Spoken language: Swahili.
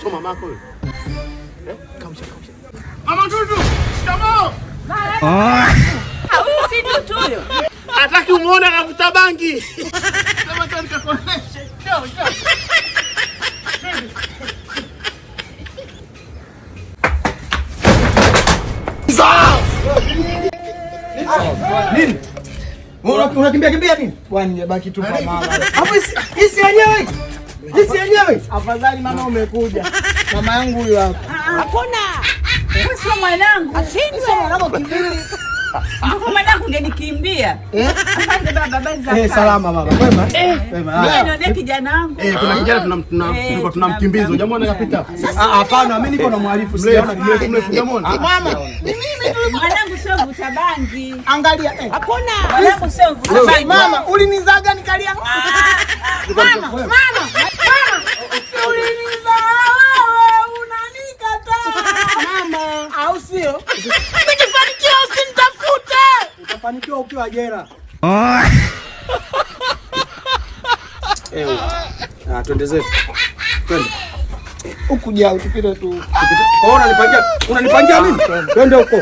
So mamako yule. Kausha. Mama Dudu, shikamoo. Huyu si Dudu huyo. Hataki umuone anavuta bangi. Sema tu nikakuoneshe. Njoo. Nini? Unakimbia nini? Bwana nimebaki tu kwa mama. Hapo hisi yenyewe. Hisi yenyewe. Afadhali mama umekuja. Mama yangu huyu hapa. Hakuna. Wewe sio mwanangu. Sio mwanangu kimbili. Kwa mwanangu ungenikimbia. Asante baba baza. Salama baba. Kwema? Mimi ndio kijana wangu. Kuna kijana tunamkimbiza. Hujamwona kapita hapo? Hapana, mimi niko na mwalifu sijaona mrefu hujamwona? Mama, ni mimi tu. Mwanangu sio vuta bangi. Angalia. Hakuna. Mwanangu sio vuta bangi. Mama, ulinizaga nikalia. Mama. Ulinizaga wewe unanikataa. Mama, au sio? Nikifanikiwa usinitafute. Utafanikiwa ukiwa jela. Twende zetu. Twende. Huku jao tupite tu. Unanipangia nini? Twende huko.